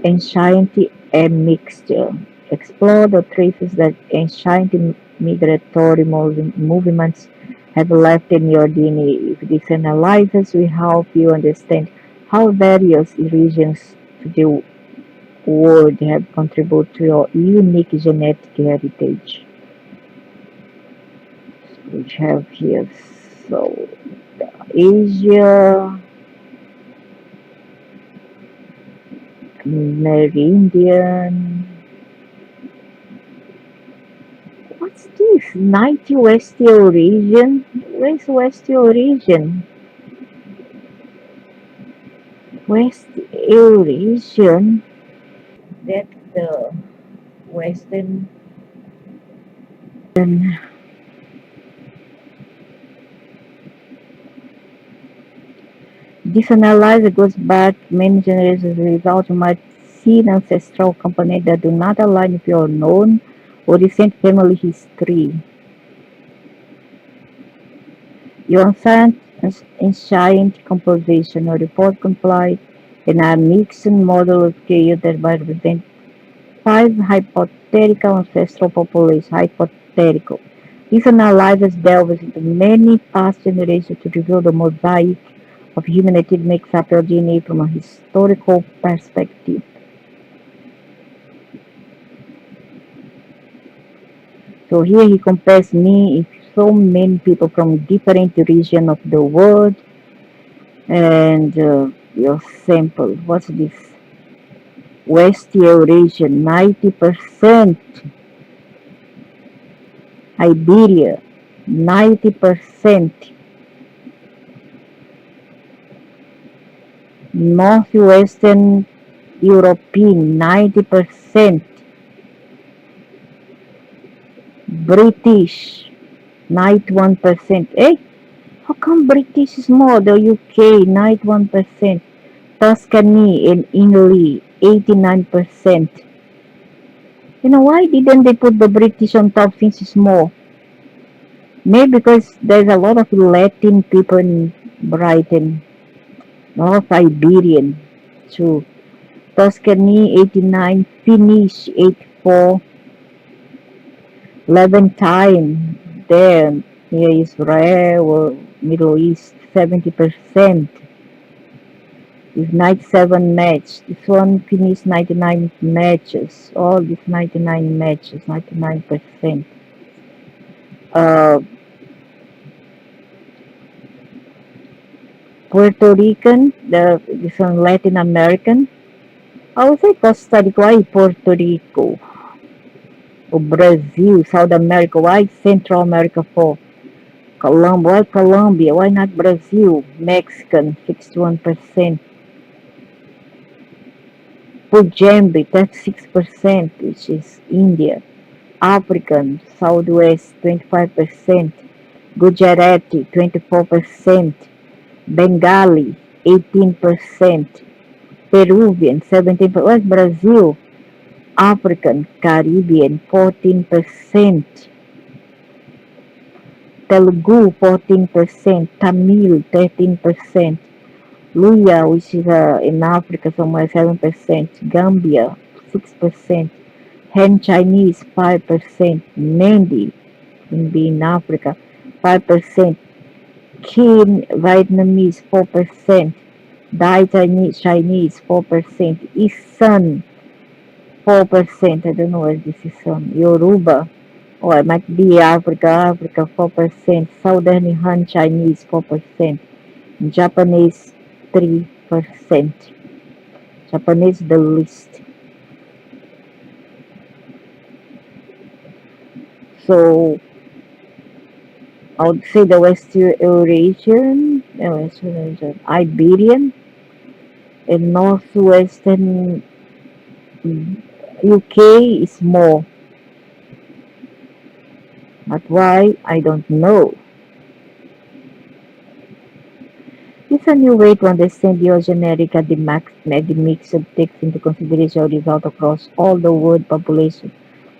ancient admixture. Explore the traces that ancient migratory movements have left in your DNA. If this analysis will help you understand how various regions to the world have contributed to your unique genetic heritage. We have here so Asia, Meridian. What's this? 90 West region? Where's West region? West region? That's the Western. This analysis goes back many generations. The result you might see an ancestral component that do not align with your known or recent family history. Your ancient composition or report complied in a mixed model of chaos that might represent five hypothetical ancestral populations. Hypothetical. This analysis delves into many past generations to reveal the mosaic of humanity that makes up your DNA from a historical perspective. So here he compares me with so many people from different regions of the world and your sample. What's this? West Eurasian, 90%. Iberia, 90%. Northwestern European, 90%. British, 91%. Eh? How come British is more? The UK, 91%. Tuscany and Italy, 89%. You know, why didn't they put the British on top since it's more? Maybe because there's a lot of Latin people in Brighton. North Iberian, too. Tuscany, 89. Finnish, 84. Levantine, there. Here Israel or Middle East, 70%. With 97 matches. This one finished 99 matches. All these 99 matches, 99%. Uh, Puerto Rican, this one Latin American. I would say Costa Rica, why Puerto Rico? Or Brazil, South America, why Central America for? Colombia, why Colombia? Why not Brazil? Mexican, 61%. Pujambi, 36%, which is India. African, Southwest, 25%. Gujarati, 24%. Bengali, 18%. Peruvian, 17%. Where's Brazil? African, Caribbean, 14%. Telugu, 14%. Tamil, 13%. Luya, which is in Africa somewhere, 7%. Gambia, 6%. Han Chinese, 5%. Mandi, can be in Africa, 5%. Kin Vietnamese, 4%. Dai Chinese, 4%. Isan, 4%. I don't know what this is from. Yoruba, or it might be Africa, 4%. Southern Han Chinese, 4%. Japanese, 3%. Japanese, the least. So, I would say the Iberian, and Northwestern UK is more. But why? I don't know. It's a new way to understand your generic admixture takes into consideration your result across all the world population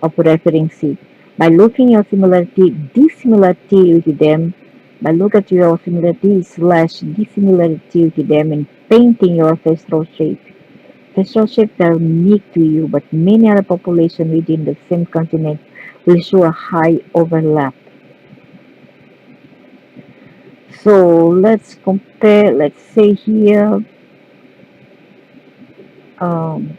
of referring seed. By looking at similarity, dissimilarity with them, by looking at your similarity / dissimilarity with them and painting your ancestral shape Facial shapes are unique to you, but many other populations within the same continent will show a high overlap. So let's compare, let's say here, um,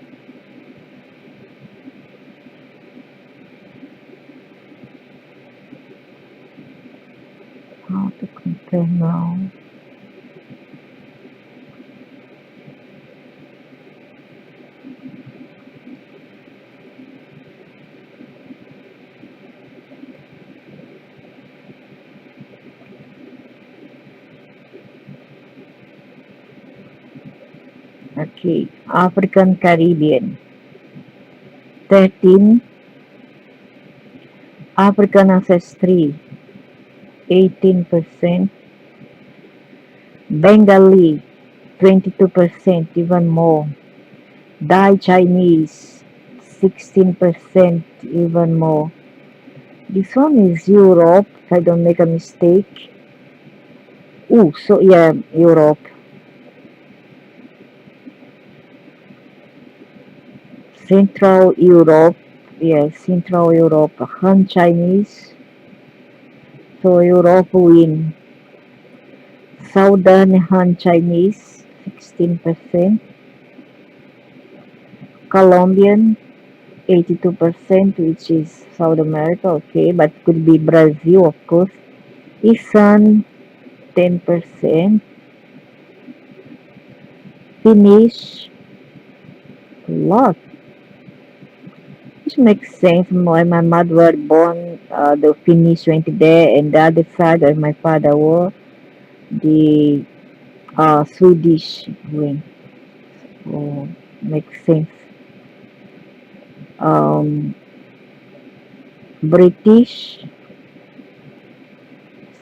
how to compare now. Okay, African Caribbean, 13, African ancestry, 18%, Bengali, 22%, even more, Thai Chinese, 16%, even more. This one is Europe, if I don't make a mistake. Oh, so yeah, Europe. Central Europe, yes, Central Europe, Han Chinese, so Europe win. Southern Han Chinese, 16%. Colombian, 82%, which is South America, okay, but could be Brazil, of course. Isan, 10%. Finnish, a lot, which makes sense. My mother was born, the Finnish went there, and the other side where my father was, the Swedish went. Oh, makes sense. Um, British,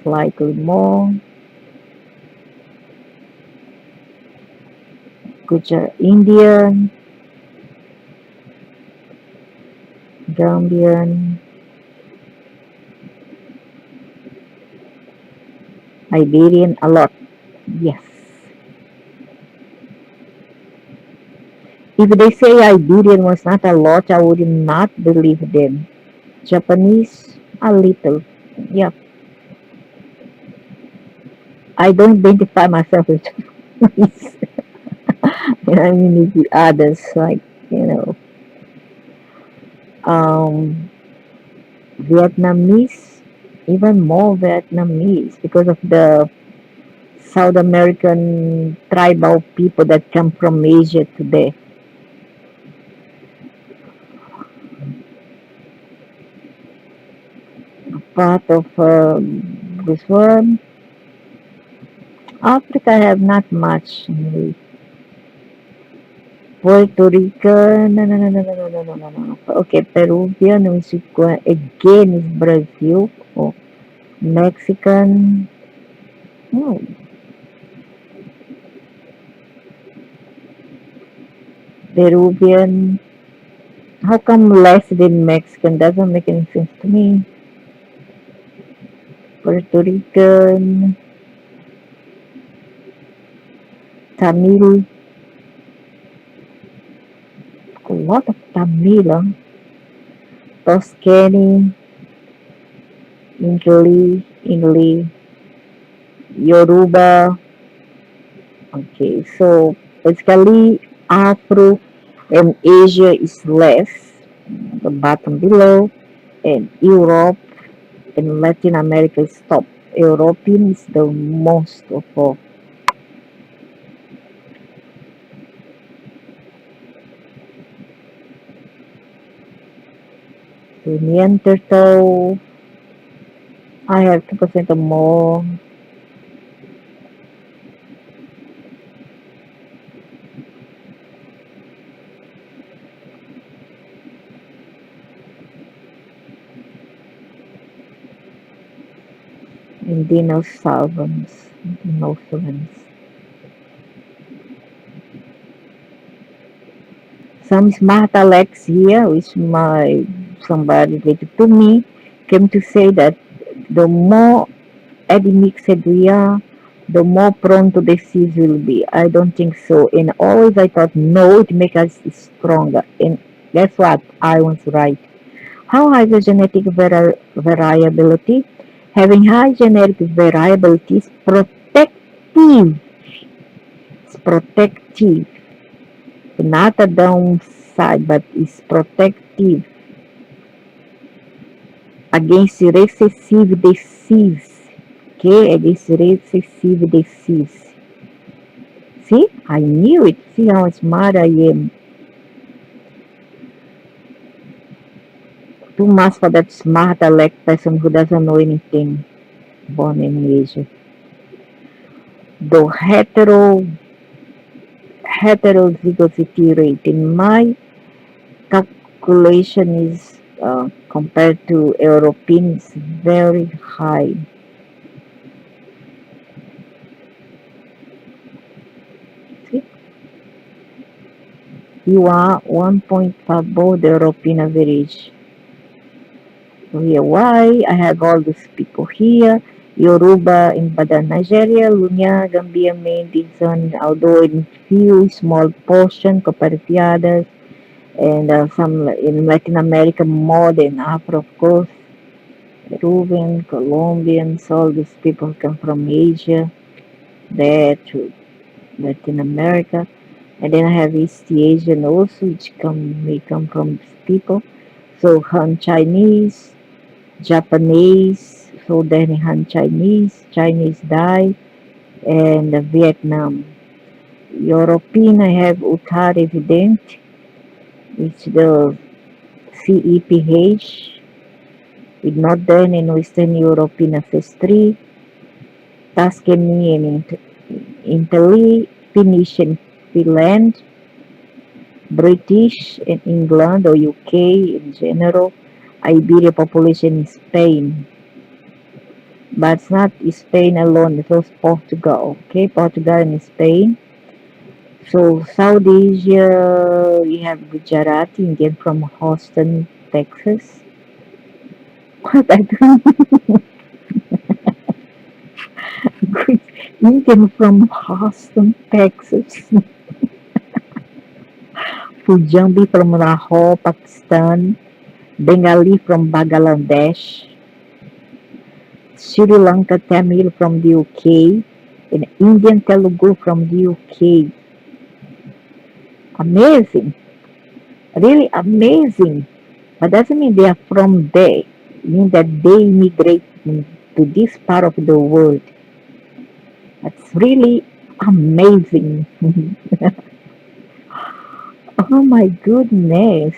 slightly more. Gujarat, Indian, Gambian, Iberian, a lot. Yes. If they say Iberian was not a lot, I would not believe them. Japanese, a little. Yeah. I don't identify myself with Japanese. I mean, it's the others, like, you know, um, Vietnamese, even more Vietnamese because of the South American tribal people that come from Asia today. Part of this one, Africa have not much. Puerto Rico, no, no, no, no, no, no, no, no, no, no. Okay, Peruvian, Mexico, again is Brazil. Oh, Mexican, oh, Peruvian. How come less than Mexican? Doesn't make any sense to me. Puerto Rican, Tamil, a lot of Tamil, huh? Toscani, English, Yoruba. Okay, so basically Afro and Asia is less, the bottom below, and Europe and Latin America is top. European is the most of all. The Neanderthal, I have 2% or more. And dinosaurs. Dinosaurs. Some smart Alex here, which my somebody related to me, came to say that the more admixed we are, the more prone to disease we'll be. I don't think so. And always I thought, no, it makes us stronger. And guess what? I was right. How high the genetic variability? Having high genetic variability is protective. It's protective. Not a downside, but it's protective against recessive disease. Okay, against recessive disease. See, I knew it. See how smart I am. Too much for that smart elect person who doesn't know anything. Born in Asia. The heterozygosity rate in my calculation is compared to Europeans very high. See, you are 1.5 above the European average. So here, why I have all these people here. Yoruba in Badan, Nigeria, Lunya, Gambia, main reason, although in few small portion compared to the others, and some in Latin America more than Afro, of course. Peruvian, Colombians, all these people come from Asia, there to Latin America. And then I have East Asian also, which may come from these people. So Han Chinese, Japanese, so then Han Chinese, Chinese Dai, and Vietnam. European, I have Uttar Evident, which the CEPH, with Northern and Western European ancestry, Tuscany and Italy, Phoenician Finland, British and England or UK in general, Iberia population in Spain. But it's not Spain alone, it was Portugal, okay? Portugal and Spain. So South Asia, we have Gujarati, Indian from Houston, Texas. What I don't Indian from Houston, Texas. Punjabi from Lahore, Pakistan. Bengali from Bangladesh. Sri Lanka Tamil from the UK. And Indian Telugu from the UK. Amazing. Really amazing. But doesn't mean they are from there. It means that they immigrate to this part of the world. That's really amazing. Oh my goodness.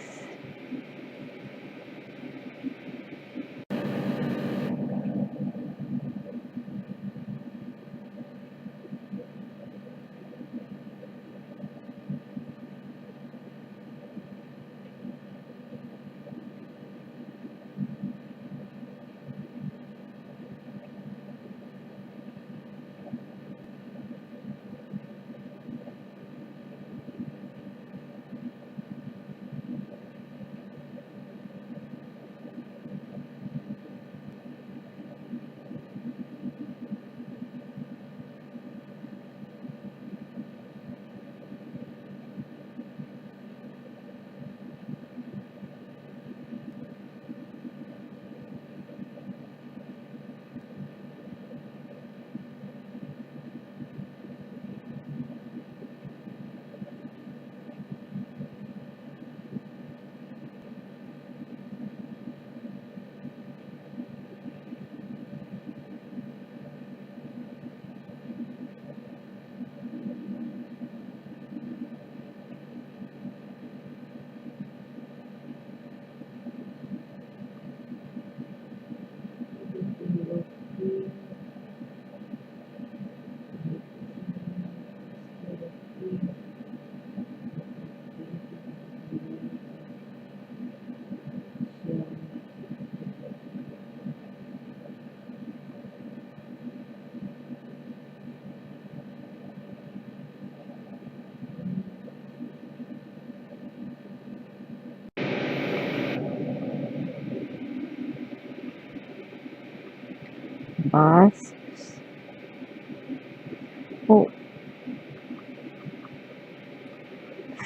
Basques, Oh,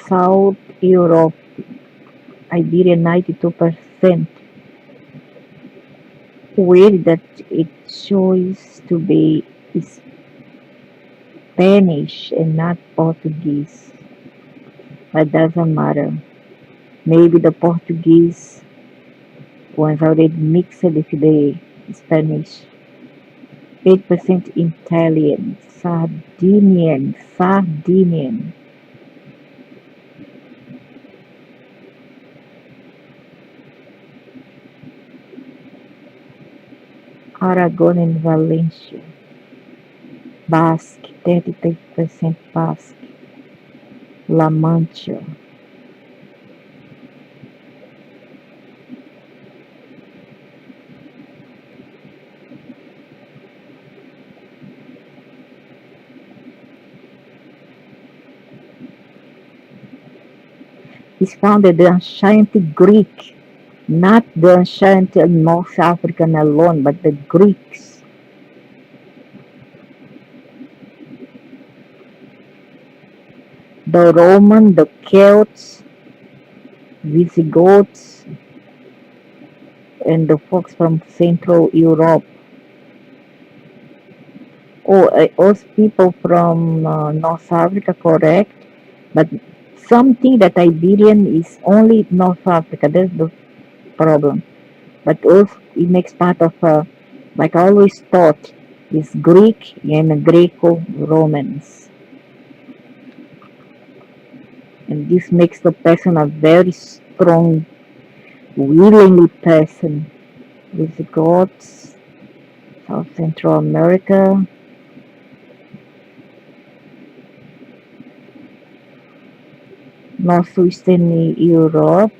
South Europe, Iberia 92%. Weird that it shows to be Spanish and not Portuguese, but doesn't matter. Maybe the Portuguese was already mixed with the Spanish. 8% Italian, Sardinian, Aragon and Valencia, Basque, 33% Basque, La Mancha. Is founded the ancient Greek, not the ancient North African alone, but the Greeks. The Roman, the Celts, Visigoths, and the folks from Central Europe. Oh, also people from North Africa, correct? But something that Iberian is only North Africa. That's the problem. But also it makes part of, like I always thought, is Greek and Greco-Romans. And this makes the person a very strong, willingly person. Visigoths, South Central America, Northwestern Europe,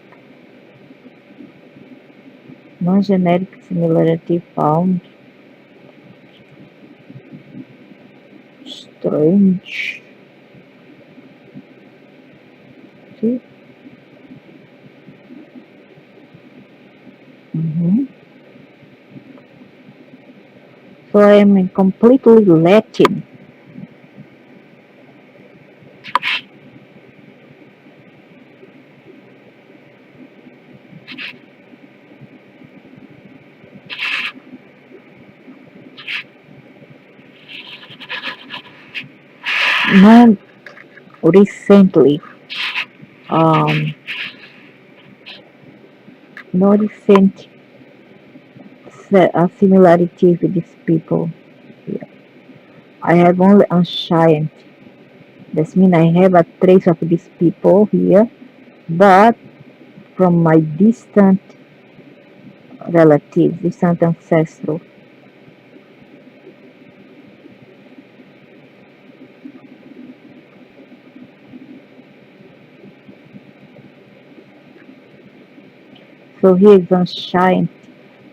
no genetic similarity found. Strange. See? Mhm. So I am in completely Latin. Not recently. Um, no recent similarity with these people. Yeah. I have only ancient. That means I have a trace of these people here, but from my distant relatives, distant ancestors. So here is ancient.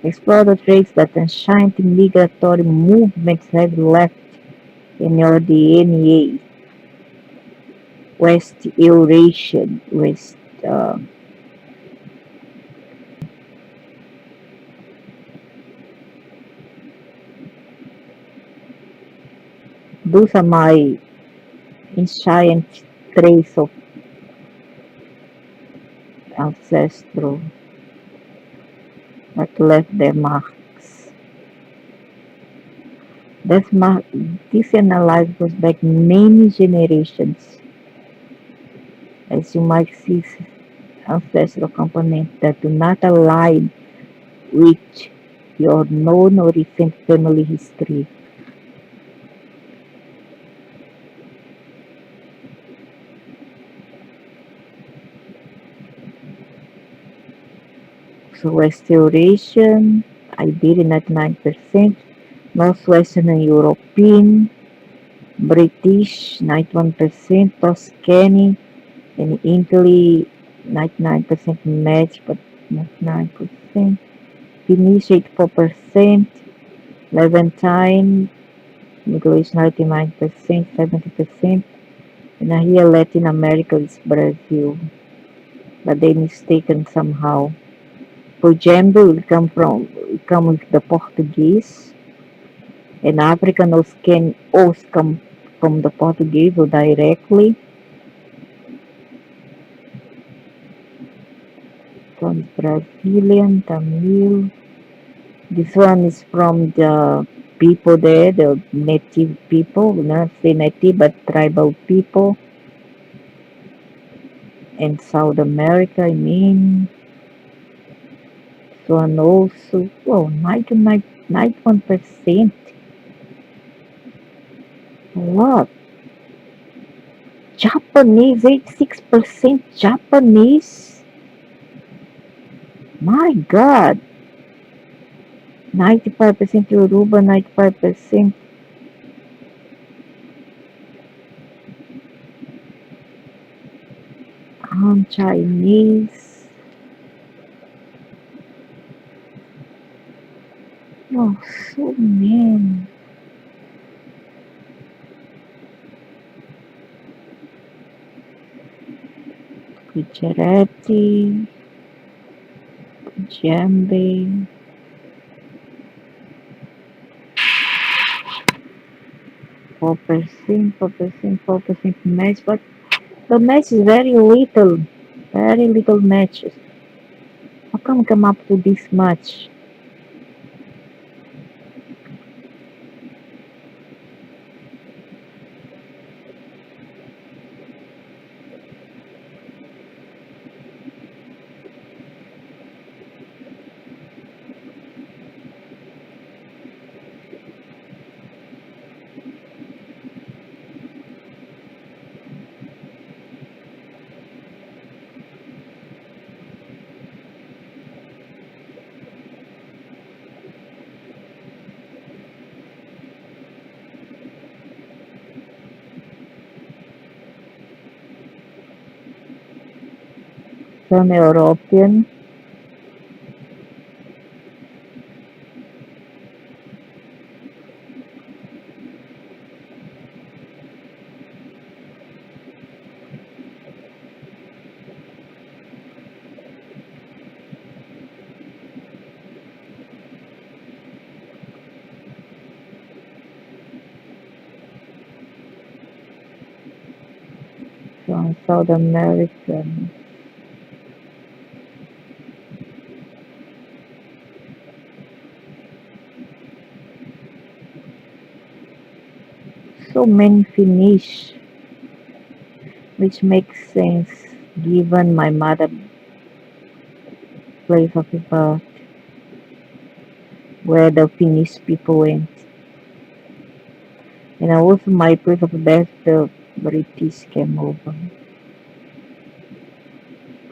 Explore the trace that ancient migratory movements have left in your DNA. West Eurasian, West. Uh, those are my ancient trace of ancestral that left their marks. This, this analysis goes back many generations, as you might see ancestral components that do not align with your known or recent family history. So Restoration, Iberian at 9%, Northwestern European, British 91%, Tuscany and Italy 99% match, but not 9%, Finnish 84%, Levantine, Middle East 99%, 70%, and here Latin America is Brazil, but they mistaken somehow. Pujambo will come with the Portuguese, and African Oscan come from the Portuguese or directly. This one is Brazilian, Tamil. This one is from the people there, the native people, not say native, but tribal people in South America, I mean. This one also, oh, 99, 91%. What? Japanese, 86% Japanese. My God. 95% Yoruba, 95% Chinese. Oh, so man. Gujarati, Jambi. 4%, 4%, 4% match, but the match is very little matches. How come up to this much? Some European, some South American. So many Finnish, which makes sense given my mother place of birth, where the Finnish people went. And also my place of birth, the British came over.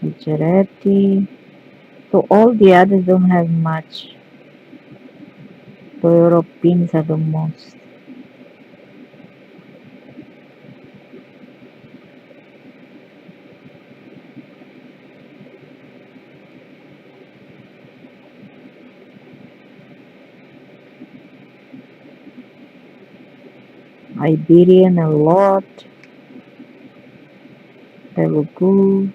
Gujarati. So all the others don't have much. The Europeans are the most. Iberian a lot. Telugu.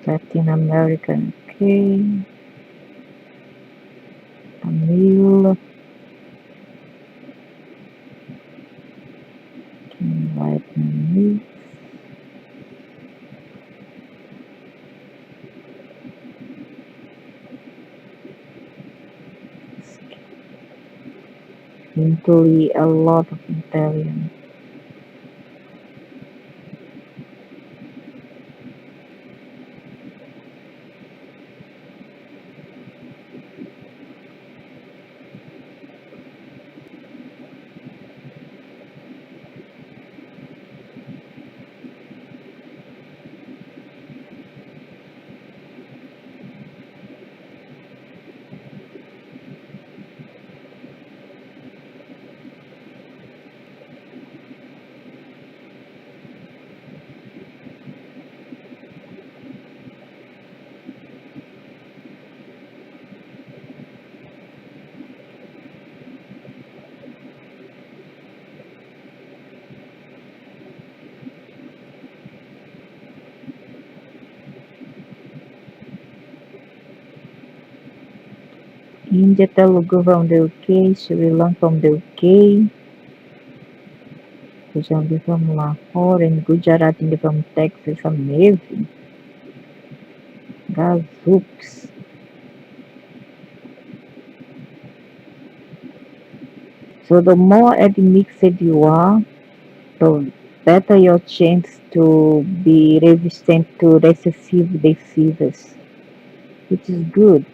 Latin American, okay. Tamil. Vietnamese. Italy, a lot of Italian. India, Telugu from the UK, Sri Lanka from the UK, Punjabi from Lahore, and Gujarati from Texas. Amazing. Gazooks. So the more admixed you are, the better your chance to be resistant to recessive diseases, which is good.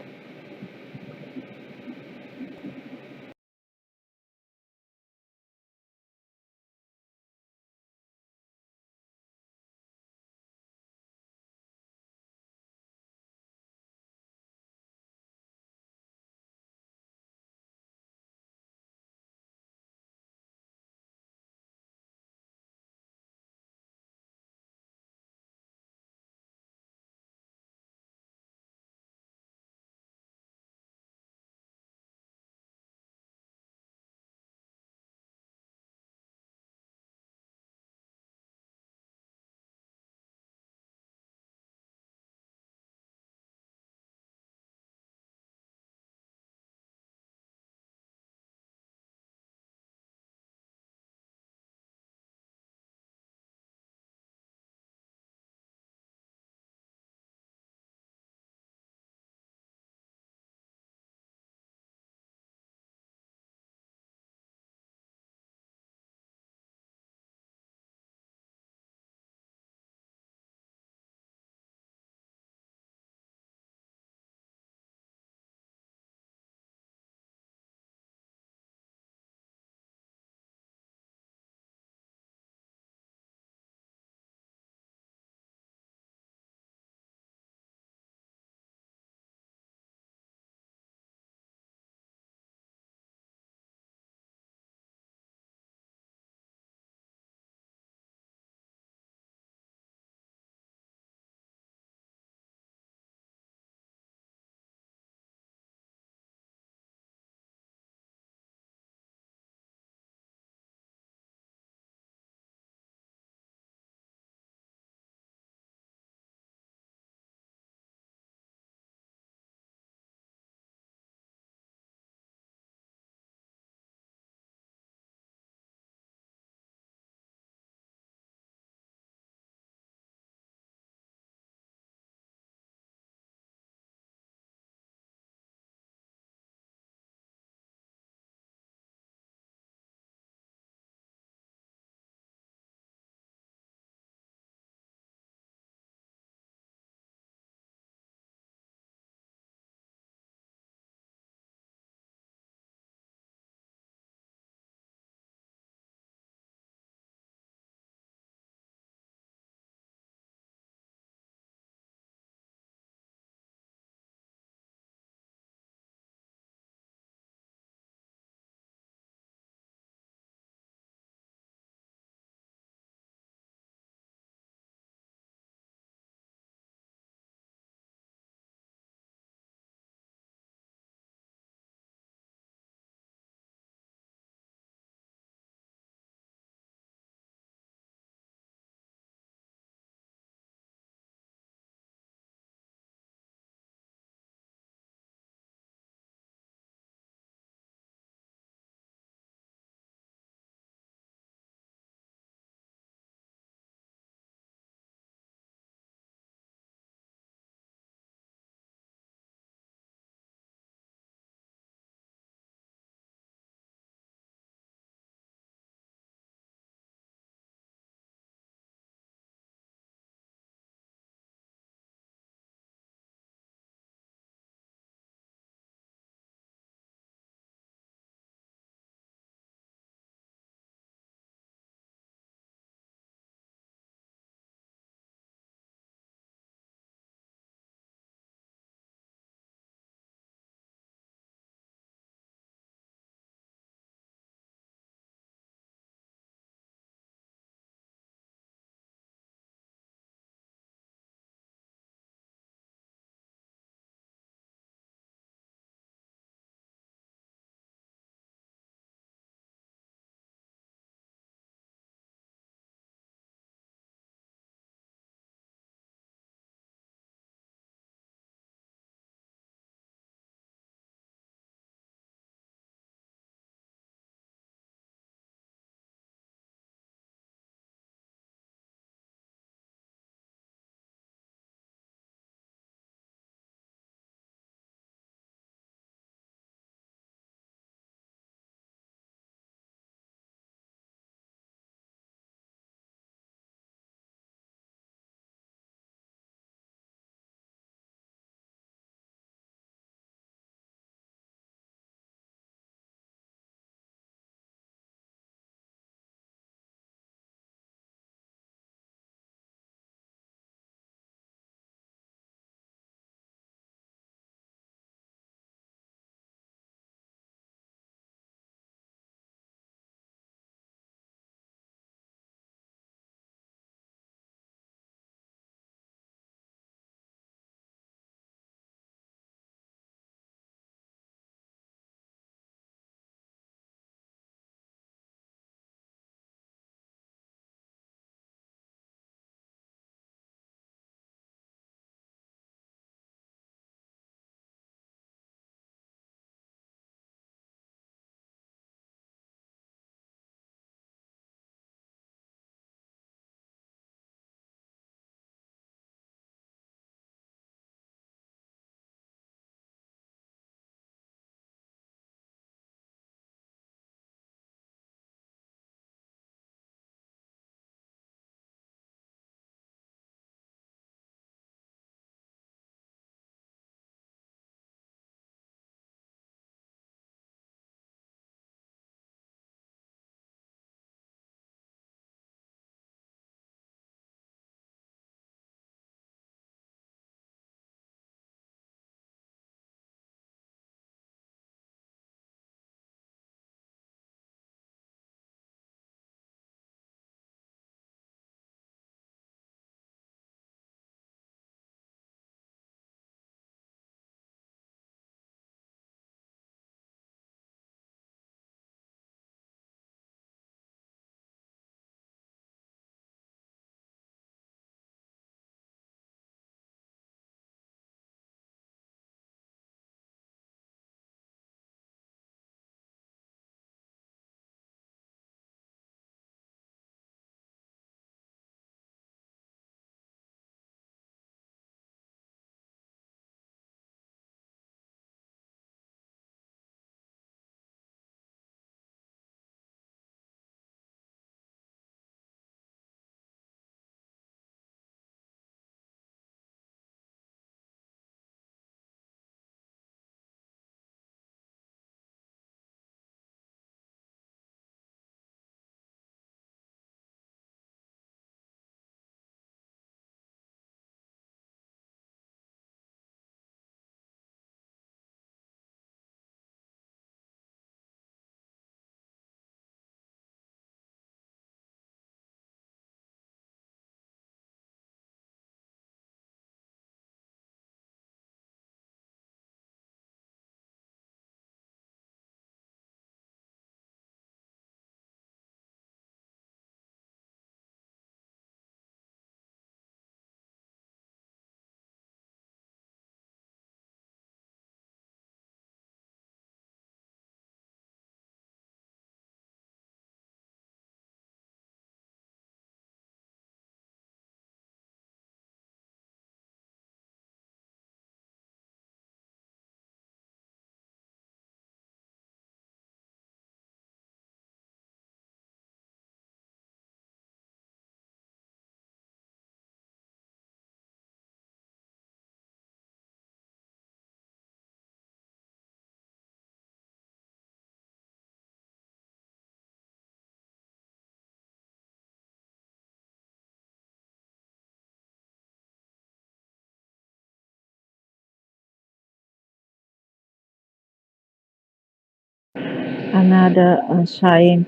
Another giant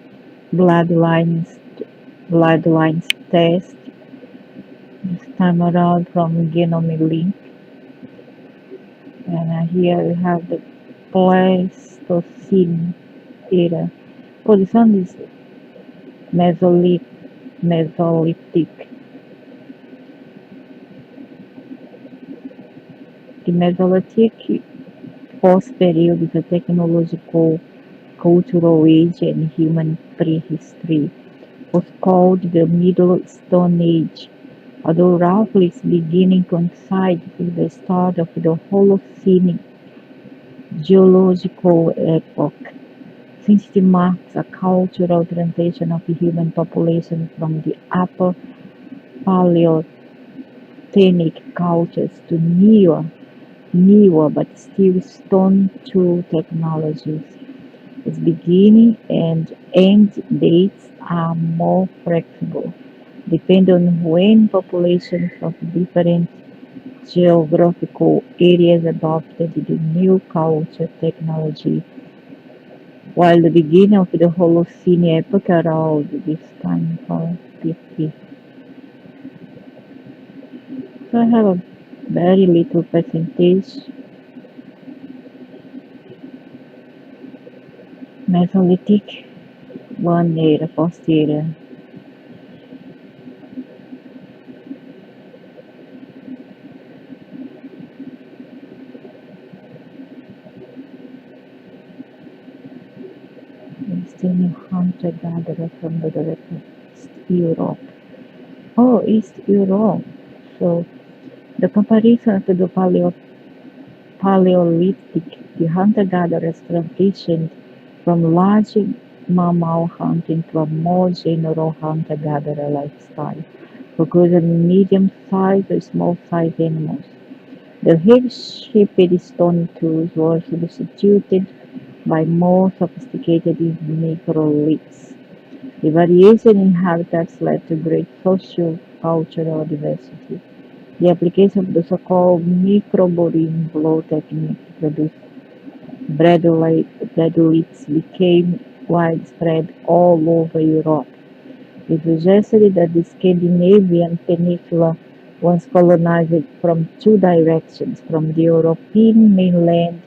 bloodlines bloodlines test, this time around from Genome Link. And here we have the Pleistocene era. Oh, this one is Mesolith Mesolithic. The Mesolithic post period is a technological, cultural age and human prehistory. Was called the Middle Stone Age, although roughly its beginning coincides with the start of the Holocene geological epoch, since it marks a cultural transition of the human population from the upper Paleolithic cultures to newer but still stone tool technologies. Its beginning and end dates are more flexible, depending on when populations of different geographical areas adopted the new culture technology, while the beginning of the Holocene epoch around this time for 50. So I have a very little percentage. Mesolithic, one era, post era. Still hunter-gatherer from the direction of East Europe. Oh, East Europe. So the comparison to the Paleolithic, the hunter-gatherers transitioned from large mammal hunting to a more general hunter-gatherer lifestyle, focusing on medium-sized or small-sized animals. The heavy-shaped stone tools were substituted by more sophisticated microliths. The variation in habitats led to great socio-cultural diversity. The application of the so-called microborean blow technique to produce bradoliths became widespread all over Europe. It suggested that the Scandinavian peninsula was colonized from two directions, from the European mainland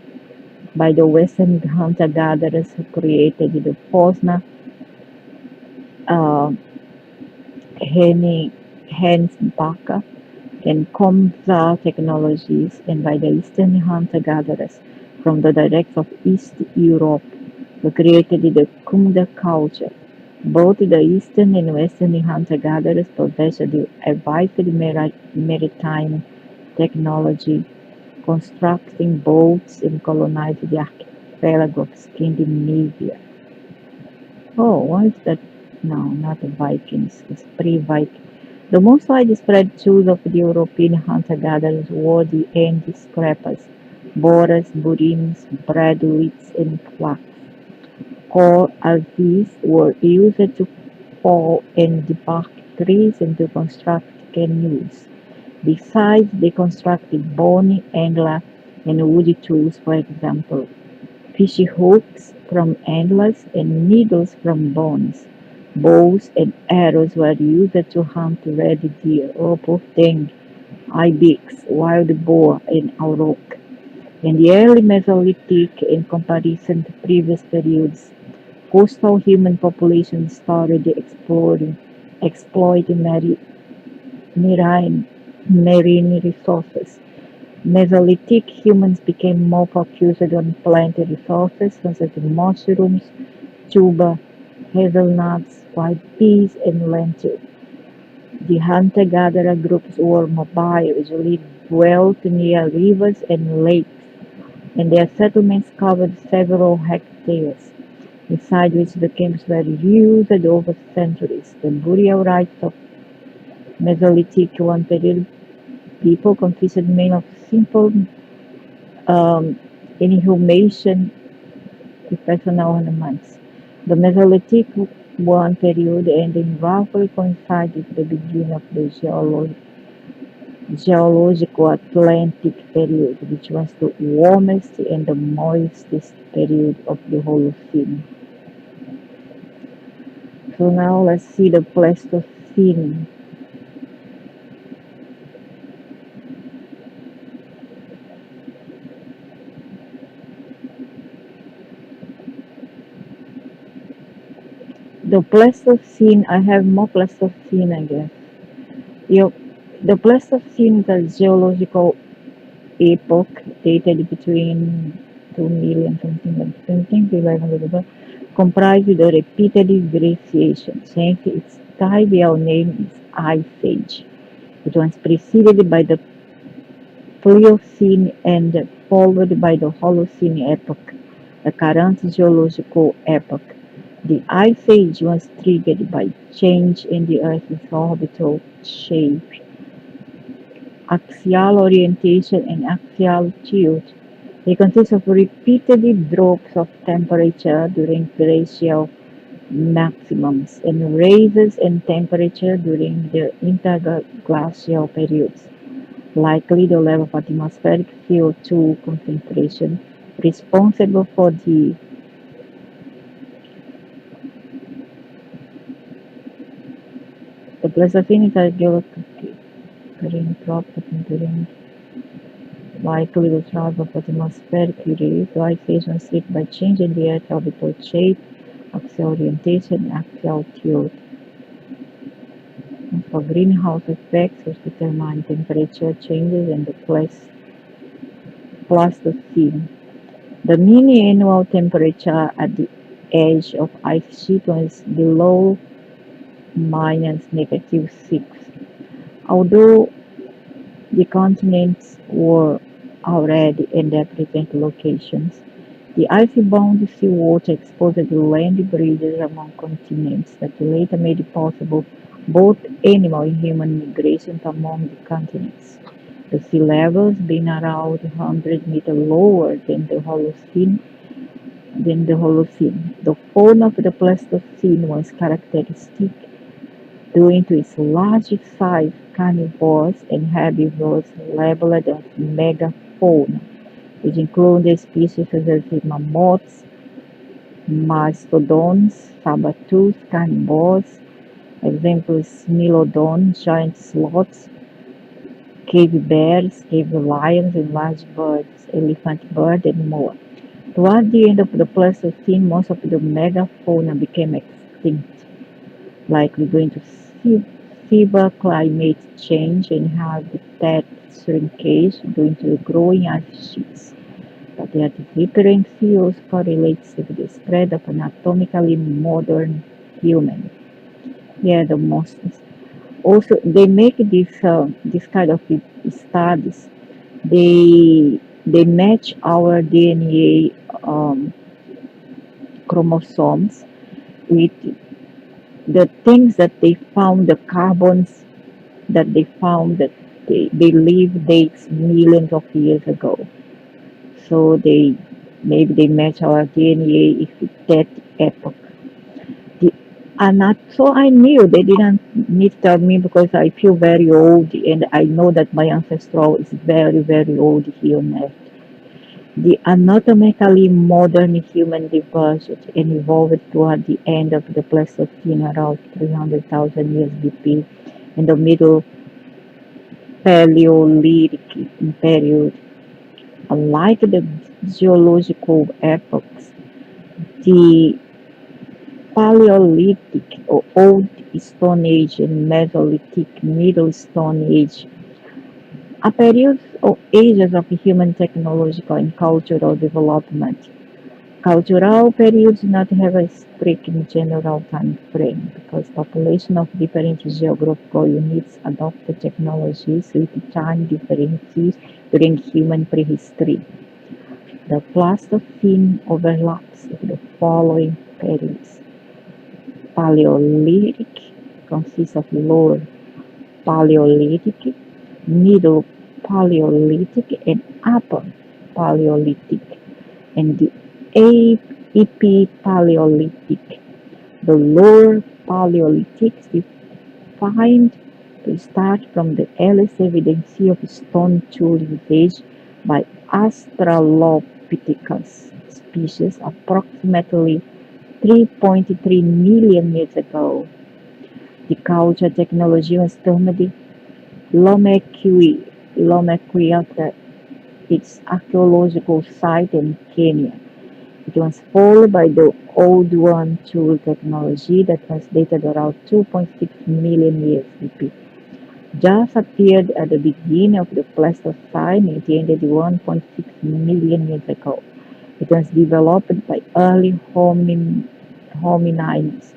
by the western hunter-gatherers who created the Posna uh, Hensbach and Comza technologies, and by the eastern hunter-gatherers from the directs of East Europe who created the Kunda culture. Both the eastern and western hunter-gatherers possessed the advanced maritime technology, constructing boats and colonizing the archipelago of Scandinavia. Oh, why is that? No, not the Vikings, it's pre-Viking. The most widespread tools of the European hunter-gatherers were the end scrapers, borers, burins, bradwits, and flax. All of these were used to fall and debark trees and to construct canoes. Besides, they constructed bone, angler, and wood tools, for example, fishing hooks from antlers and needles from bones. Bows and arrows were used to hunt red deer, oportang, ibex, wild boar, and auroch. In the early Mesolithic, in comparison to previous periods, coastal human populations started exploiting marine resources. Mesolithic humans became more focused on plant resources such as mushrooms, tuber, hazelnuts, white peas, and lentils. The hunter-gatherer groups were mobile, usually dwelt near rivers and lakes, and their settlements covered several hectares, inside which the camps were used over centuries. The burial rites of Mesolithic one period people consisted mainly of simple um, inhumation with personal ornaments. The Mesolithic one period ending roughly coincided with the beginning of the geological Atlantic period, which was the warmest and the moistest period of the Holocene. So now let's see the Pleistocene. The Pleistocene, I have more Pleistocene, I guess. Yep. The Pleistocene is a geological epoch dated between 2 million something like something, 11, blah, blah, blah, comprised of repeated glaciations. Hence, its tribal name is Ice Age. It was preceded by the Pliocene and followed by the Holocene epoch, the current geological epoch. The Ice Age was triggered by change in the Earth's orbital shape, axial orientation, and axial tilt. They consist of repeated drops of temperature during glacial maximums and raises in temperature during the interglacial periods. Likely the level of atmospheric CO2 concentration responsible for the Pleistocene is a geological drop during likely the drive of atmospheric release, glycation stripped by change in the Earth's orbital shape, axial orientation, and axial tilt. And for greenhouse effects, which determine temperature changes in the Pleistocene. The mean annual temperature at the edge of ice sheet was below -6. Although the continents were already in their present locations, the icy-bound seawater exposed the land bridges among continents that later made possible both animal and human migrations among the continents. The sea levels being around 100 meters lower than the Holocene. The fauna of the Pleistocene was characteristic due to its large size. Carnivores and herbivores labeled as megafauna, which include the species such as mammoths, mastodons, saber-tooth carnivores, examples Smilodon, giant sloths, cave bears, cave lions, and large birds, elephant bird, and more. Toward the end of the Pleistocene, most of the megafauna became extinct, likely due to severe climate change and habitat shrinkage due to the growing ice sheets. But their differentials correlates with the spread of anatomically modern human. Yeah, the most. Also, they make this kind of studies. They match our DNA chromosomes with the things that they found, the carbons that they found that they live dates millions of years ago. So maybe they match our DNA if it's that epoch. The, and not, so I knew they didn't need to tell me because I feel very old and I know that my ancestral is very, very old here on Earth. The anatomically modern human diverged and evolved toward the end of the Pleistocene around 300,000 years BP in the middle Paleolithic period. Unlike the geological epochs, the Paleolithic or Old Stone Age and Mesolithic Middle Stone Age are periods or ages of human technological and cultural development. Cultural periods do not have a strict general time frame because population of different geographical units adopt technologies with time differences during human prehistory. The Pleistocene overlaps with the following periods. Paleolithic consists of Lower Paleolithic, Middle Paleolithic, and Upper Paleolithic, and the Epipaleolithic. The Lower Paleolithic is defined to start from the earliest evidence of stone tool usage by Australopithecus species approximately 3.3 million years ago. The culture technology was termed Lomekwi, Lomekwiyata, its archaeological site in Kenya. It was followed by the Old One tool technology that was dated around 2.6 million years BP. Just appeared at the beginning of the Pleistocene, it ended 1.6 million years ago. It was developed by early hominids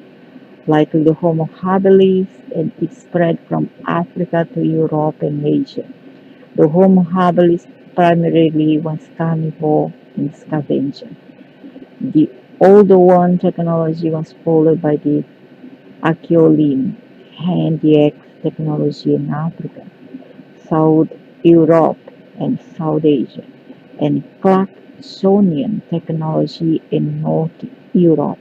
like the Homo habilis, and it spread from Africa to Europe and Asia. The Homo habilis primarily was carnivore and scavenger. The older one technology was followed by the Archeoline hand-axe technology in Africa, South Europe, and South Asia, and Clarksonian technology in North Europe.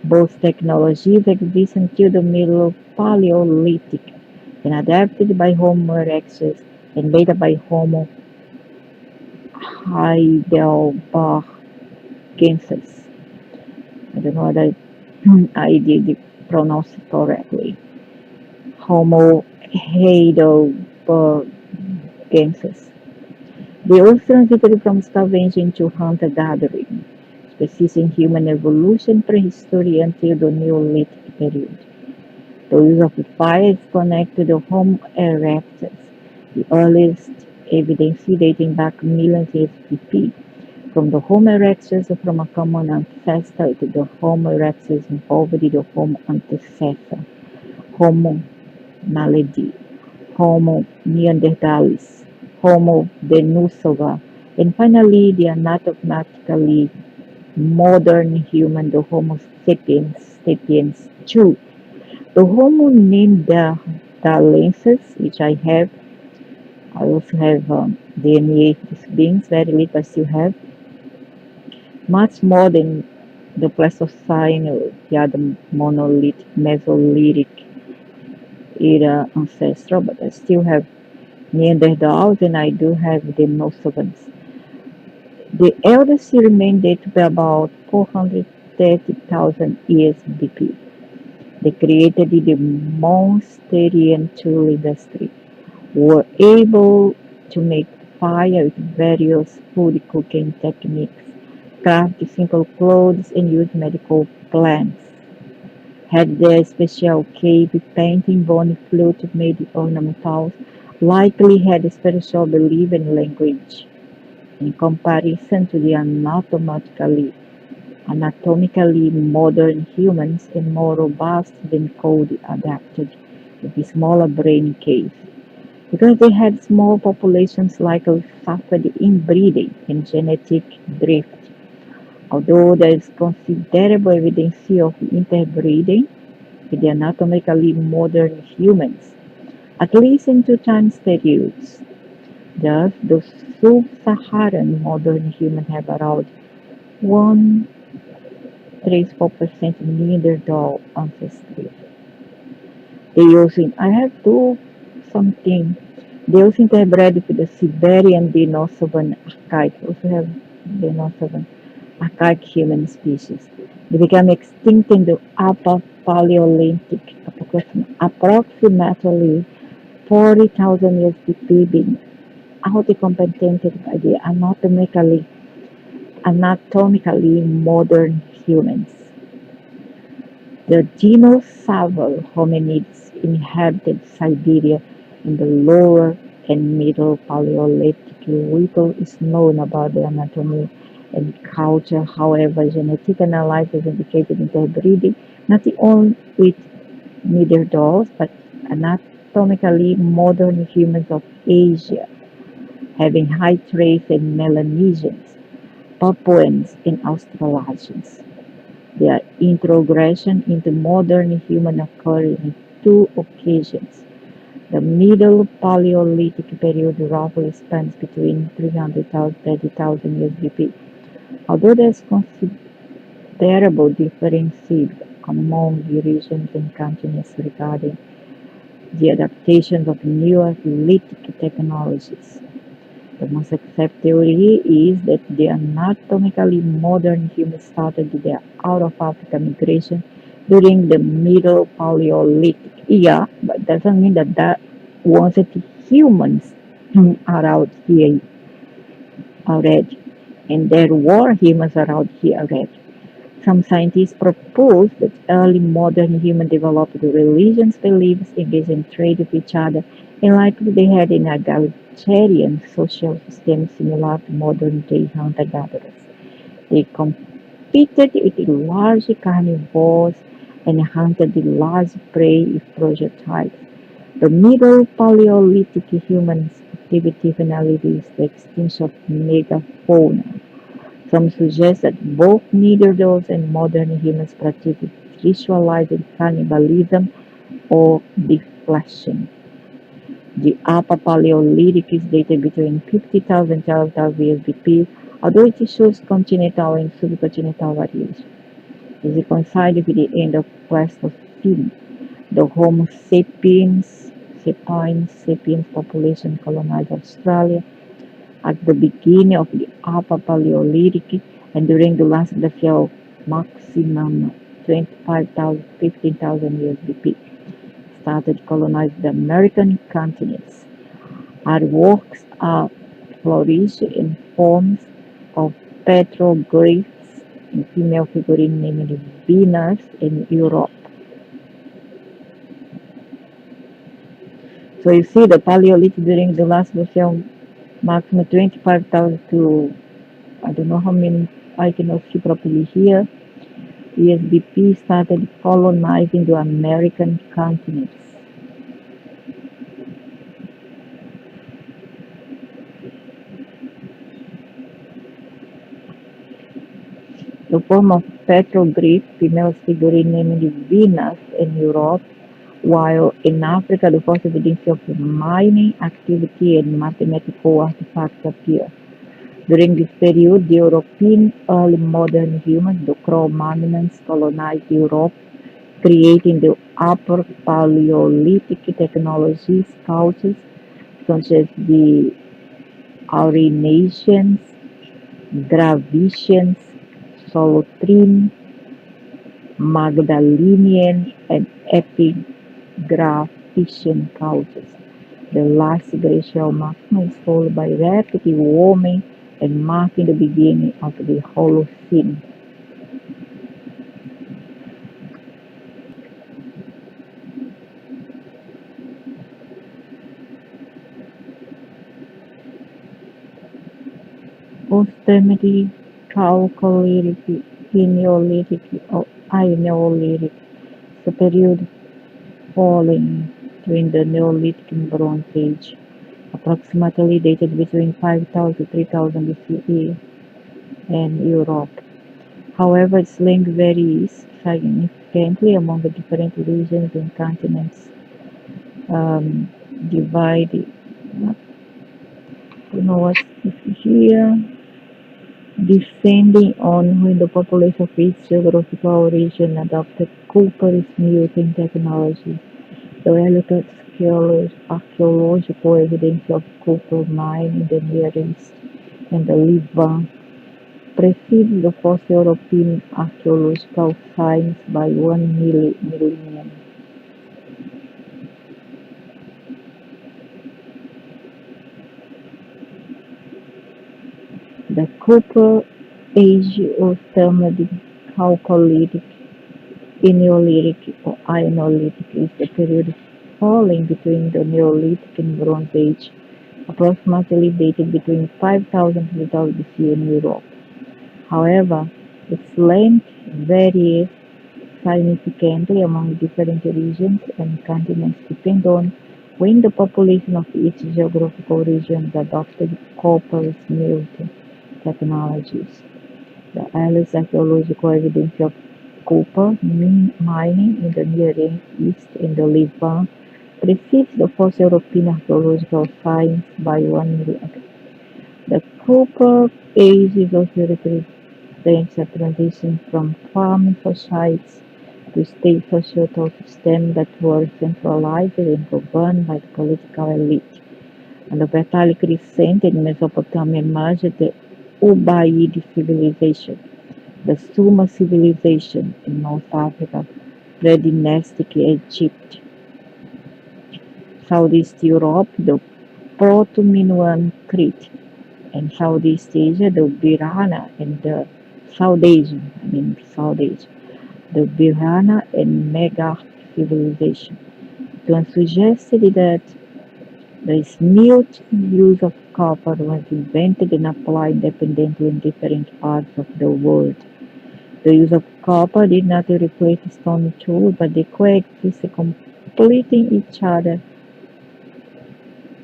Both technologies exist until the Middle Paleolithic and adapted by Homo erectus and later by Homo heidelbergensis. I don't know whether I did pronounce it correctly. Homo heidelbergensis. They also transited from scavenging to hunter-gathering, species in human evolution prehistory until the Neolithic period. The use of fire is connected to Homo erectus, the earliest evidence dating back millions years BP. From the Homo erectus from a common ancestor to the Homo erectus involved the Homo antecessor, Homo naledi, Homo neanderthalis, Homo denisova, and finally the anatomically modern human, the Homo sapiens 2. The Homo neanderthalensis, which I also have DNA these beings, very little I still have, much more than the Pleistocene or the other monolithic, Mesolithic era ancestral, but I still have Neanderthals and I do have Denisovans. The eldest remain date to be about 430,000 years BP. They created the Monsterian tool industry, were able to make fire with various food cooking techniques, craft simple clothes, and use medical plants. Had their special cave painting, bone flute made ornamentals, likely had a spiritual belief and language. In comparison to the anatomically modern humans and more robust than cold adapted with a smaller brain case. Because they had small populations likely suffered inbreeding and genetic drift. Although there is considerable evidence of interbreeding with the anatomically modern humans, at least in two time periods. Thus, the sub-Saharan modern humans have around 1.34% Neanderthal ancestry. I have to something. They also interbred with the Siberian Denisovan archaic. Also have Denisovan archaic human species. They became extinct in the Upper Paleolithic, approximately 40,000 years before being outcompeted by the anatomically modern humans. The dinosaur hominids inhabited Siberia in the lower and middle Paleolithic. Little is known about their anatomy and culture. However, genetic analysis indicated interbreeding not only with Neanderthals but anatomically modern humans of Asia, having high trace in Melanesians, Papuans, and Australasians. Their introgression into modern human occurred in two occasions. The Middle Paleolithic period roughly spans between 300,000 and 30,000 years BP. Although there is considerable difference among the regions and continents regarding the adaptations of Neolithic technologies, The most accepted theory is that the anatomically modern humans started their out-of-Africa migration during the Middle Paleolithic. Yeah, but doesn't mean that that wasn't humans around here already. And there were humans around here already. Some scientists propose that early modern humans developed religions, beliefs, engaged in trade with each other, and likely they had an egalitarian social system similar to modern-day hunter-gatherers. They competed with large carnivores and hunted large prey with prototypes. The Middle Paleolithic humans' activity finally reached the extinction of megafauna. Some suggest that both Neanderthals and modern humans practiced ritualized cannibalism or defleshing. The Upper Paleolithic is dated between 50,000 and 12,000 years BP, although it shows continental and subcontinental variation. It coincided with the end of Pleistocene. The Homo sapiens population colonized Australia at the beginning of the Upper Paleolithic and during the last glacial maximum 25,000 15,000 years BP started colonizing the American continents. Artworks are flourished in forms of petroglyphs and female figurine named Venus in Europe. So you see the Paleolithic during the last glacial maximum 25,000 to I don't know how many I cannot see properly here. ESBP started colonizing the American continents. The form of petroglyph, female figurine named Venus in Europe, while in Africa the first evidence of mining activity and mathematical artifacts appear. During this period, the European early modern humans, the Cro-Magnons, colonized Europe, creating the Upper Paleolithic technologies cultures such as the Aurignacians, Gravitians, Solothurn, Magdalenian, and Epigraphician cultures. The last glacial maximum is followed by rapid warming and marking the beginning of the Holocene. Post-Thermidoric, Chalcolithic, Paleolithic, or Ineolithic is a period falling between the Neolithic and Bronze Age, approximately dated between 5000 to 3000 BCE in Europe. However, its length varies significantly among the different regions and continents. Um, divided, I don't know what's here, depending on when the population of each geographical region adopted Cooper's mutant technology. The related archaeological evidence of copper mine in the Near East and the Levant precedes the first European archaeological finds by one millennium. The Copper Age was termed the Chalcolithic, Eneolithic, or Ironolithic is the period falling between the Neolithic and Bronze Age, approximately dated between 5000 and 3000 BC in Europe. However, its length varies significantly among different regions and continents depending on when the population of each geographical region adopted copper smelting technologies. The earliest archaeological evidence of copper mining in the Near East and the Levant precedes the first European archaeological finds by 1 million. The Copper Age is also represents a transition from farming societies to state societal systems that were centralized and governed by the political elite. The fertile crescent in Mesopotamia emerged the Ubaid civilization, the Sumer civilization in North Africa, pre-dynastic Egypt, Southeast Europe, the Proto-Minoan Crete, and Southeast Asia, the Birhana and the South Asia, the Birhana and Megarth civilization. It was suggested that the smooth use of copper was invented and applied independently in different parts of the world. The use of copper did not replace stone tools, but they coexisted, completing each other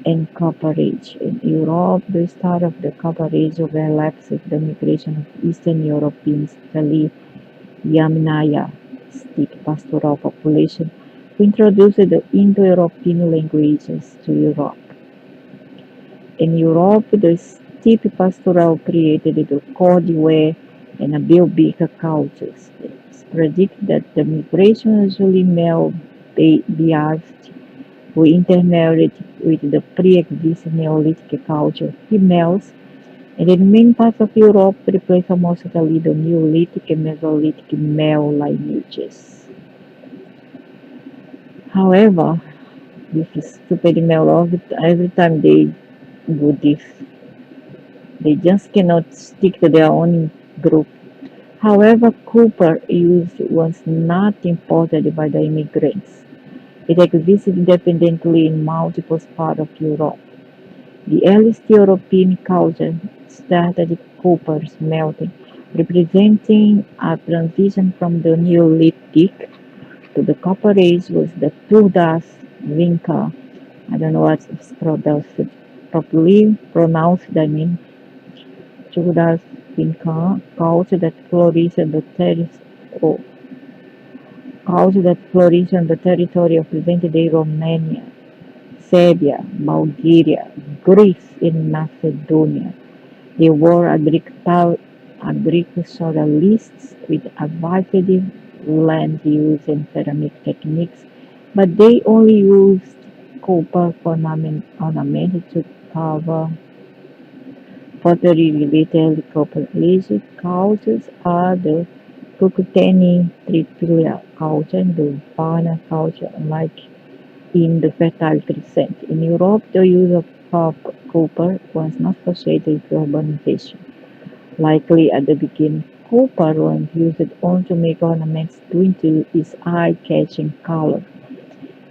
in Copper Age. In Europe, the start of the Copper Age overlaps with the migration of Eastern Europeans, the Yamnaya steppe pastoral population, who introduced the Indo-European languages to Europe. In Europe, the steppe pastoral created the Cordware and Bilbica cultures. It's predicted that the migration usually male biased who intermarried with the pre-existing Neolithic culture females, and in many parts of Europe replaced almost entirely the Neolithic and Mesolithic male lineages. However, this stupid male, every time they do this, they just cannot stick to their own group. However, copper use was not imported by the immigrants. It existed independently in multiple parts of Europe. The earliest European culture started copper smelting, representing a transition from the Neolithic to the Copper Age was the Turdas Vinca. I don't know what's properly pronounced, Turdas Vinca culture that flourished in the oh, culture that flourished on the territory of present-day Romania, Serbia, Bulgaria, Greece, and Macedonia. They were agriculturalists with advanced land use and ceramic techniques, but they only used copper ornament to cover pottery. Related copper age cultures are the Cucuteni Tripilia culture and the Varna culture, unlike in the Fertile Crescent. In Europe, the use of copper was not associated with urbanization. Likely at the beginning, copper was used only to make ornaments due to its eye-catching color.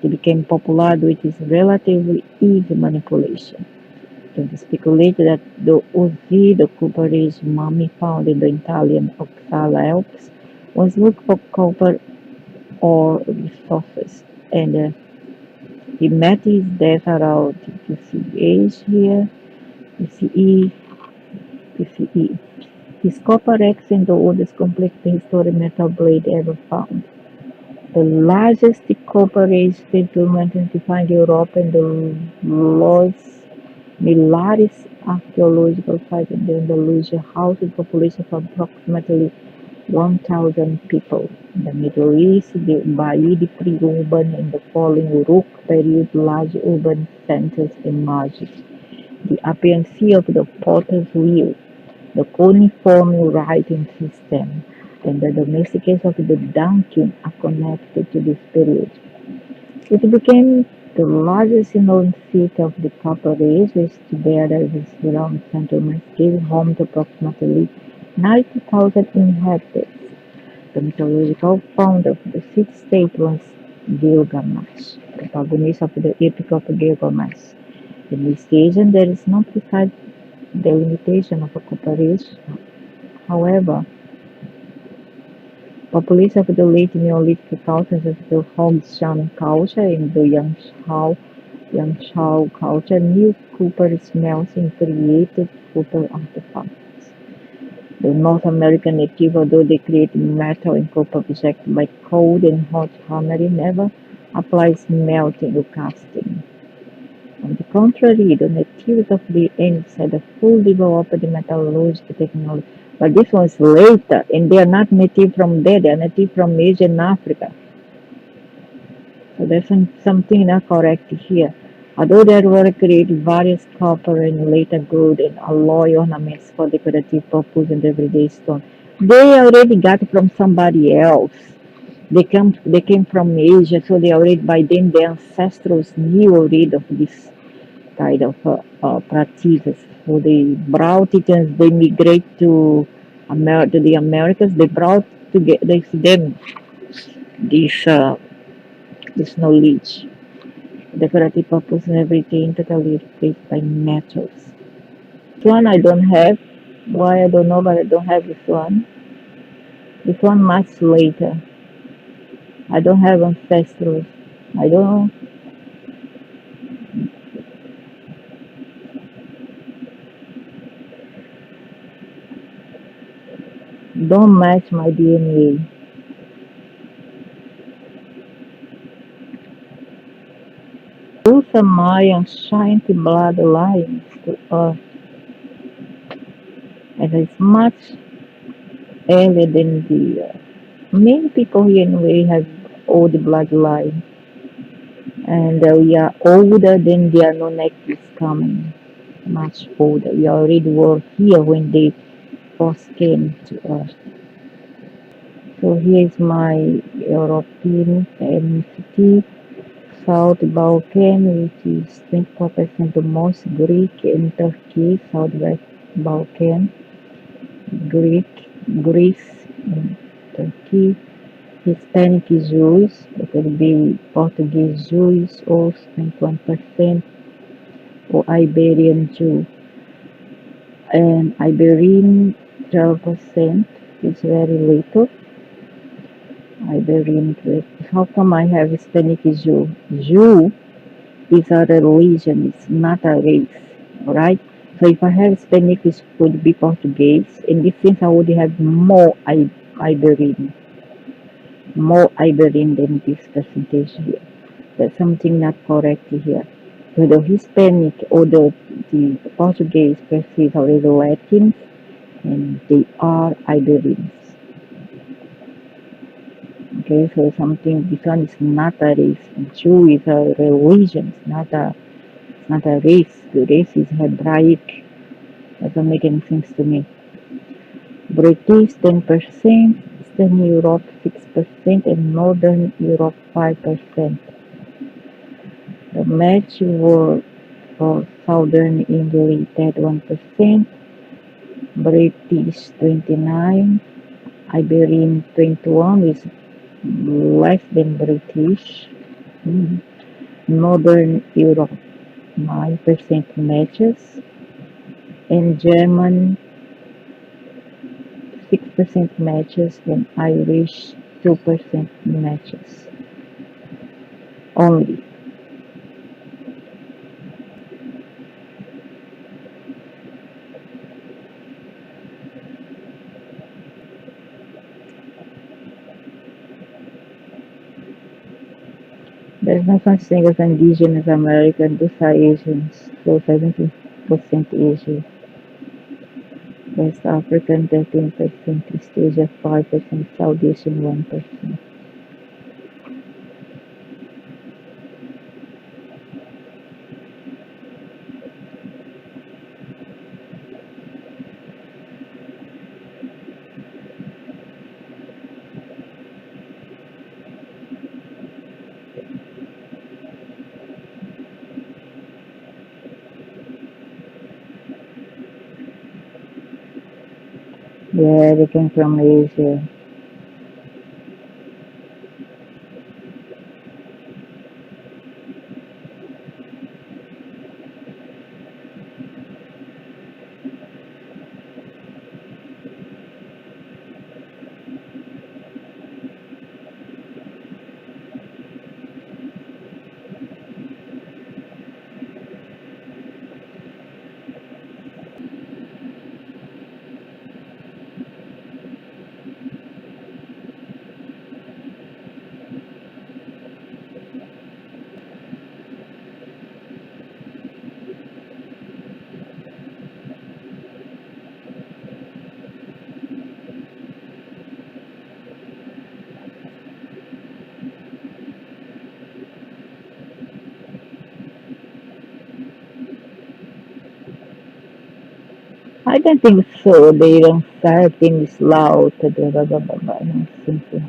It became popular due to its relatively easy manipulation. It is speculated that the Uzi, the copper-rich mummy found in the Italian Oxala Alps, was looking for copper ore resources, and he met his death around PCH here, PCE, PCE. His copper axe is the oldest complete prehistoric metal blade ever found. The largest copper age settlement identified in Europe and the Los Millares archaeological site in Andalusia housed a population of approximately 1,000 people. In the Middle East, the Ubaid pre-urban and the following Uruk period large urban centers emerged. The appearance of the potter's wheel, the cuneiform writing system, and the domestication of the donkey are connected to this period. It became the largest known city of the Copper Age, which together with surrounding settlements gave home to approximately 90,000 inhabitants. The mythological founder of the city-state was Gilgamesh, the protagonist of the Epic of Gilgamesh. In this region, there is no precise delimitation of a Copper Age. However, population of the late Neolithic cultures of the Hongshan culture and the Yangshao culture knew copper smells and created copper artifacts. The North American native, although they create metal and copper objects by cold and hot hammering, never applies smelting or casting. On the contrary, the natives of the Ants had a full developed metallurgical technology. But this was later, and they are not native from there, they are native from Asia and Africa. So there's something not correct here. Although there were created various copper and later gold and alloy ornaments for decorative purpose and everyday stone, they already got from somebody else. They came from Asia, so they already by then the ancestors knew already of this kind of practices. So they brought it as they migrate to the Americas. They brought to get them this knowledge, decorative purpose and everything totally replaced by metals. This one I don't have. Why I don't know, but I don't have this one. This one much later. I don't have ancestors. I don't match my DNA. Those are my ancient bloodlines to Earth, and it's much earlier than the many people here in we have old bloodline, and we are older than the Anunnaki is coming. Much older. We already were here when they first came to Earth. So here is my European ethnicity. South Balkan, which is 24% the most, Greek and Turkey, Southwest Balkan, Greek, Greece, and Turkey, Hispanic Jews, that will be Portuguese Jews, or 21%, or Iberian Jew, and Iberian 12%, is very little. Iberian, how come I have Hispanic Jew? Jew is a religion, it's not a race, right? So if I have Spanish, it would be Portuguese. In this sense, I would have Iberian, more Iberian than this percentage here. That's something not correct here. So the Hispanic or the Portuguese perceive already Latins, and they are Iberians. Okay, so something, this one is not a race. Jew is a religion, it's not a race. The race is Hebraic. Doesn't make any sense to me. British 10%, Eastern Europe 6%, and Northern Europe 5%. The match were for Southern England at 1%, British 29, Iberian 21 is less than British. Northern Europe 9% matches, and German 6% matches, and Irish 2% matches only. There's no such thing as indigenous American, those are Asians, so 70% Asia. West African 13%, East Asia 5%, South Asian 1%. Yeah, they came from Asia. I don't think so. They don't start things loud. Blah, blah, blah, blah, blah. I don't think so.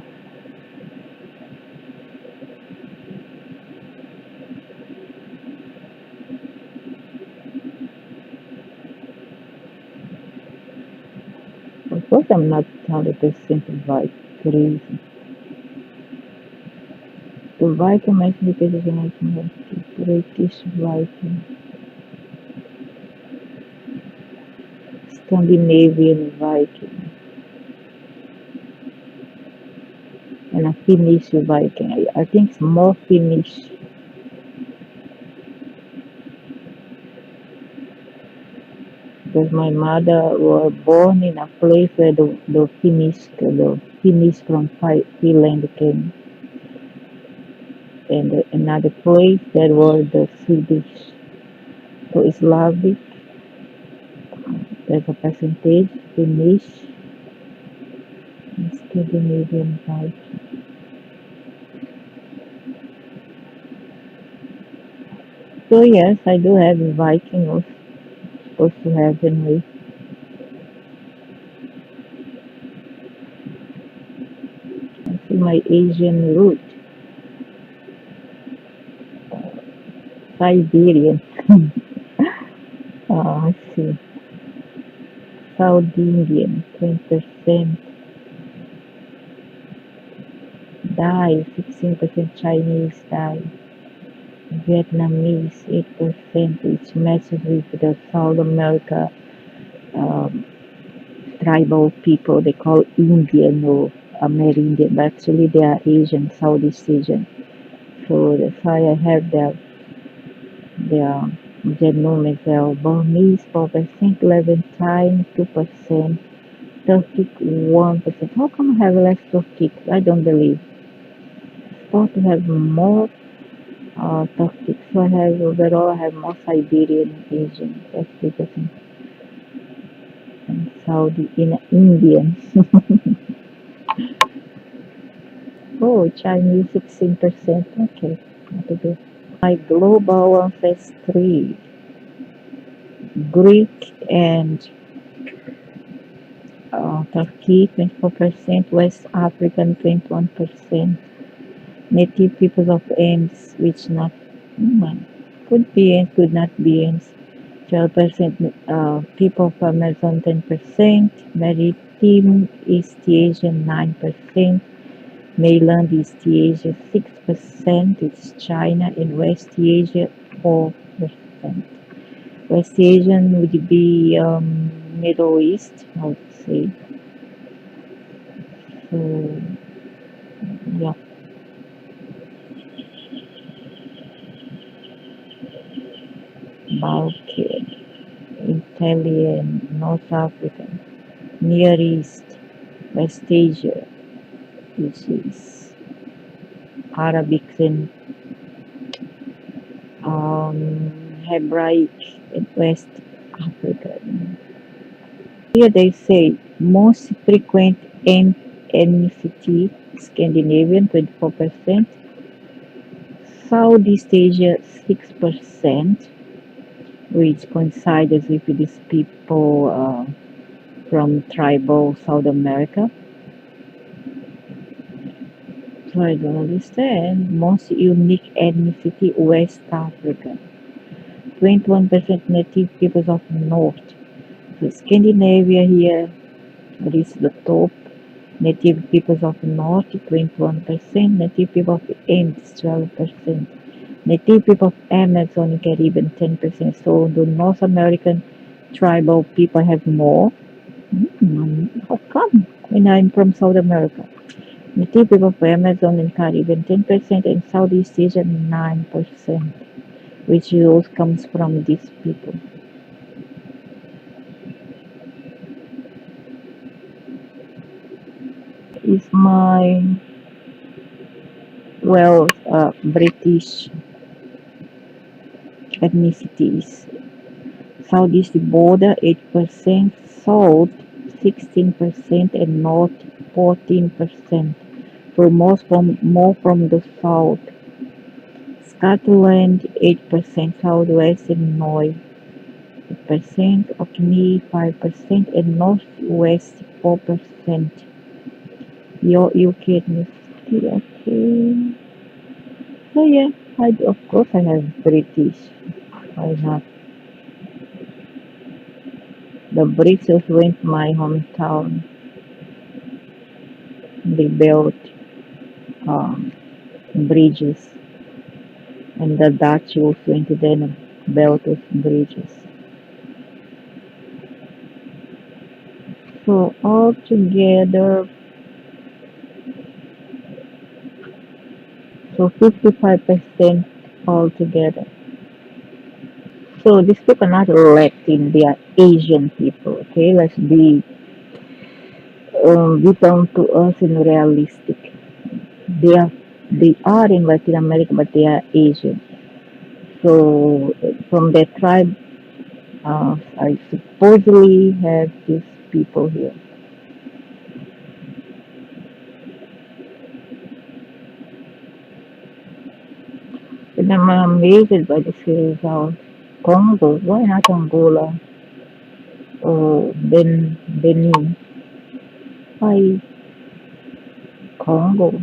Of course, I'm not 100% white. Crazy. The Viking classification is British Viking, Scandinavian Viking, and a Finnish Viking. I think it's more Finnish because my mother was born in a place where the Finnish from Finland came, and another place that was the Swedish. So Slavic, there's a percentage, Finnish, and Scandinavian Viking. So yes, I do have a Viking was supposed to have anyway. I see my Asian root, Siberian. I see. South Indian, 20%. Thai, 16% Chinese Thai. Vietnamese, 8%, which matches with the South America um, tribal people. They call Indian or Amerindian, but actually they are Asian, Southeast Asian. So that's why I have their genome as well. Burmese, 4%, Levantine, 2%, Turkic, 1%. How come I have less Turkic? I don't believe. Supposed to have more Turkic. So I have overall I have more Siberian Asian, that's 3%, and Saudi in Indian. Oh, Chinese 16%. Okay, not a good. My global ancestry, Greek and Turkey 24%, West African 21%, native peoples of ants, which not could be and could not be ants, 12%, people of Amazon 10%, maritime East Asian 9%, mainland East Asia 6%, it's China, and West Asia 4%. West Asian would be Middle East, I would say. So yeah, Balkan, Italian, North African, Near East, West Asia, which is Arabic and Hebraic in West Africa. Here they say most frequent ethnicity Scandinavian 24%, Southeast Asia 6%, which coincides with these people from tribal South America. So I don't understand. Most unique ethnicity West African, 21% native peoples of North. So Scandinavia here is the top. Native peoples of North 21%, native people of Andes 12%, native people of Amazon and Caribbean 10%. So the North American tribal people have more. How come? When I'm from South America. Native people of Amazon and Caribbean 10% and Southeast Asia 9%, which also comes from these people. Is my British ethnicities. Southeast border 8%, South 16%, and North 14%. So more from the South. Scotland 8%, Southwest Illinois 8%, Orkney 5%, and Northwest 4%. Your UK ethnicity, okay. So yeah, of course I have British. Why not? The British went my hometown. They built um, bridges, and the Dutch also went to then built those bridges. So altogether, so 55% altogether. So these people are not Latin, they are Asian people. Okay, let's be down to us and realistic. They are they are in Latin America, but they are Asian. So from that tribe, I supposedly have these people here. And I'm amazed by this result. Congo, why not Angola or Benin? Why Congo?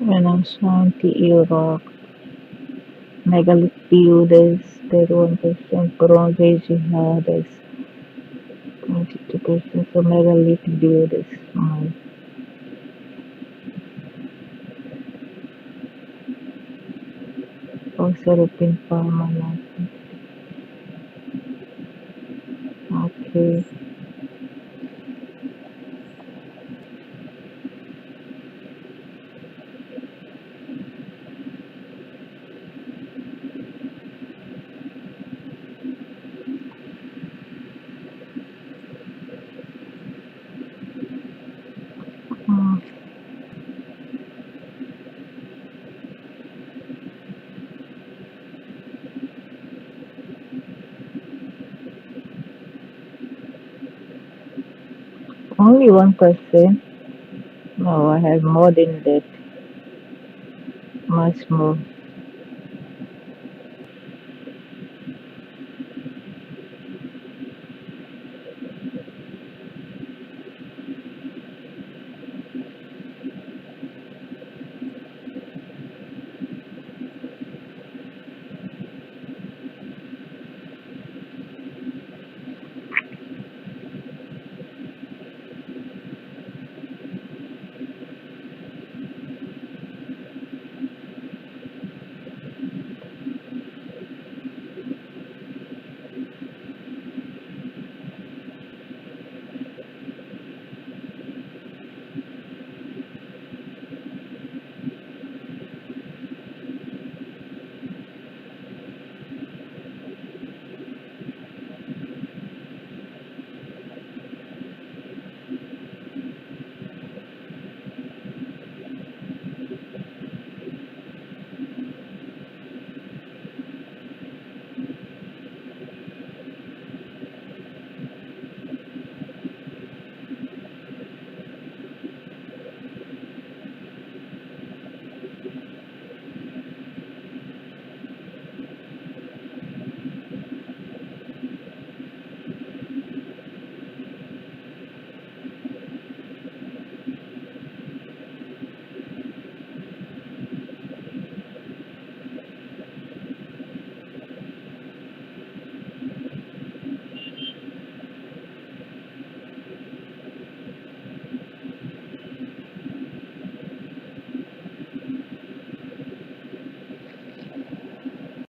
And Ashanti, Iraq, megalith builders, 31%, bronze age jihadists, 22%, so megalith builders. Also European permanent. Okay. Mm, Only 1%. No, I have more than that, much more.